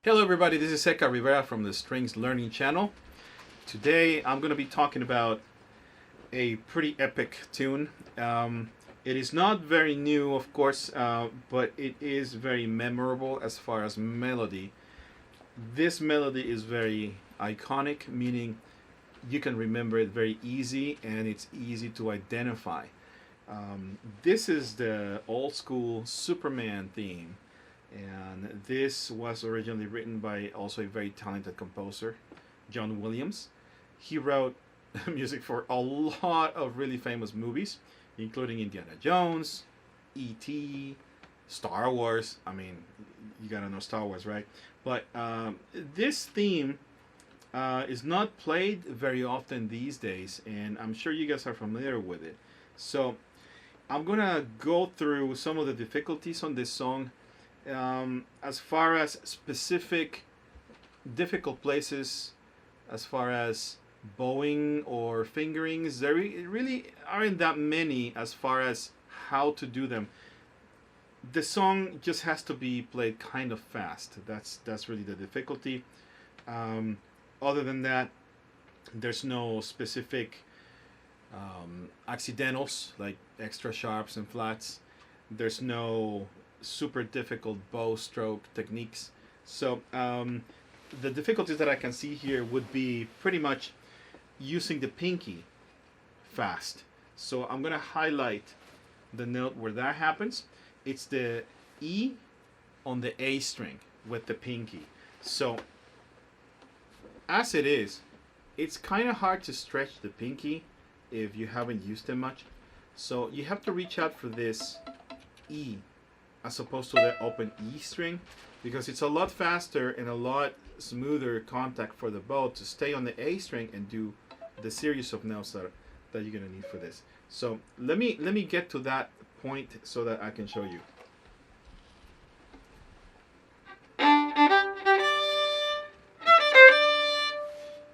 Hello everybody, this is Seca Rivera from the Strings Learning Channel. Today I'm going to be talking about a pretty epic tune. It is not very new, of course, but it is very memorable as far as melody. This melody is very iconic, meaning you can remember it very easy and it's easy to identify. This is the old school Superman theme. And this was originally written by also a very talented composer, John Williams. He wrote music for a lot of really famous movies, including Indiana Jones, E.T., Star Wars. I mean, you gotta know Star Wars, right? But this theme is not played very often these days, and I'm sure you guys are familiar with it. So I'm gonna go through some of the difficulties on this song. As far as specific difficult places, as far as bowing or fingerings, there really aren't that many as far as how to do them. The song just has to be played kind of fast. That's really the difficulty. Other than that, there's no specific accidentals like extra sharps and flats. There's no super difficult bow stroke techniques. So the difficulties that I can see here would be pretty much using the pinky fast. So I'm going to highlight the note where that happens. It's the E on the A string with the pinky. So as it is, it's kind of hard to stretch the pinky if you haven't used it much. So you have to reach out for this E as opposed to the open E string, because it's a lot faster and a lot smoother contact for the bow to stay on the A string and do the series of notes that you're gonna need for this. So let me get to that point so that I can show you.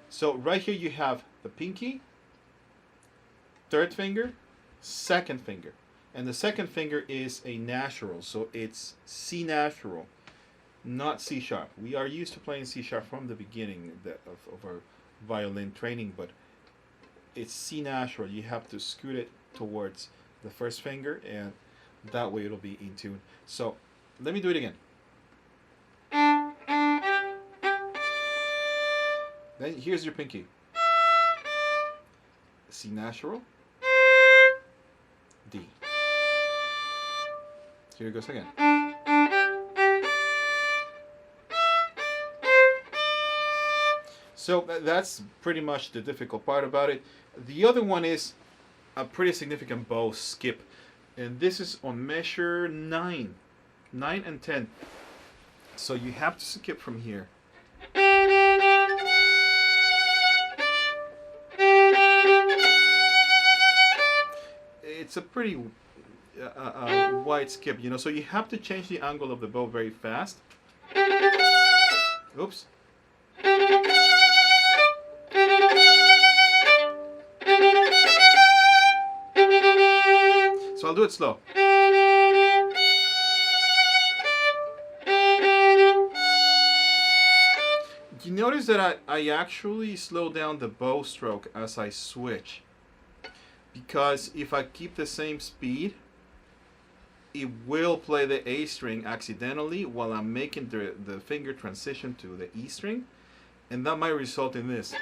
So right here you have the pinky, third finger, second finger. And the second finger is a natural, so it's C natural, not C sharp. We are used to playing C sharp from the beginning of our violin training, but it's C natural. You have to scoot it towards the first finger, and that way it'll be in tune. So let me do it again. Then here's your pinky. C natural, D. Here it goes again. So that's pretty much the difficult part about it. The other one is a pretty significant bow skip. And this is on measure 9 and 10. So you have to skip from here. It's a pretty wide skip, you know, so you have to change the angle of the bow very fast. Oops. So I'll do it slow. You notice that I actually slow down the bow stroke as I switch, because if I keep the same speed, it will play the A string accidentally while I'm making the finger transition to the E string, and that might result in this,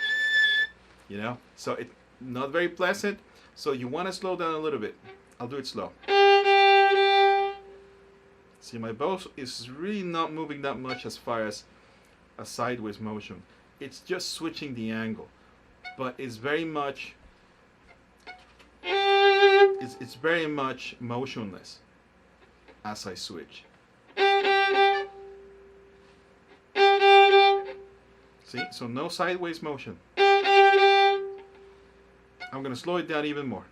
you know? So it's not very pleasant, so you want to slow down a little bit. I'll do it slow. See, my bow is really not moving that much as far as a sideways motion. It's just switching the angle, but it's very much it's very much motionless as I switch. See, so no sideways motion. I'm going to slow it down even more.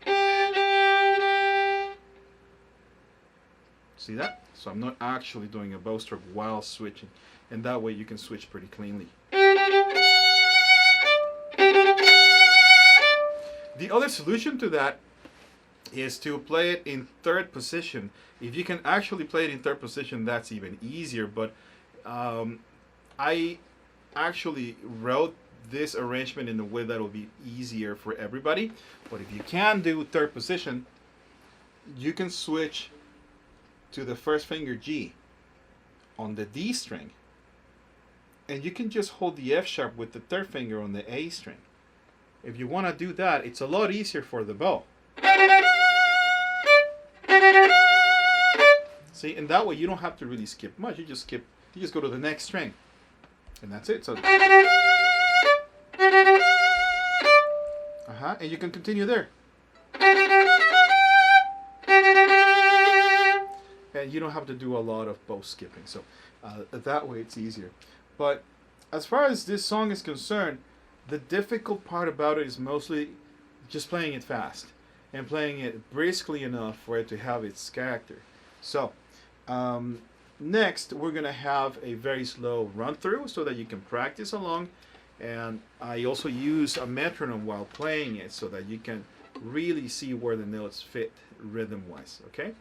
See that? So I'm not actually doing a bow stroke while switching. And that way you can switch pretty cleanly. The other solution to that is to play it in third position. If you can actually play it in third position, that's even easier. But I actually wrote this arrangement in a way that will be easier for everybody. But if you can do third position, you can switch to the first finger G on the D string, and you can just hold the F sharp with the third finger on the A string. If you want to do that, it's a lot easier for the bow. See, and that way you don't have to really skip much. You just go to the next string, and that's it. So and you can continue there. And you don't have to do a lot of bow skipping. So that way it's easier. But as far as this song is concerned, the difficult part about it is mostly just playing it fast and playing it briskly enough for it to have its character. So next we're going to have a very slow run through so that you can practice along. And I also use a metronome while playing it so that you can really see where the notes fit rhythm wise. Okay?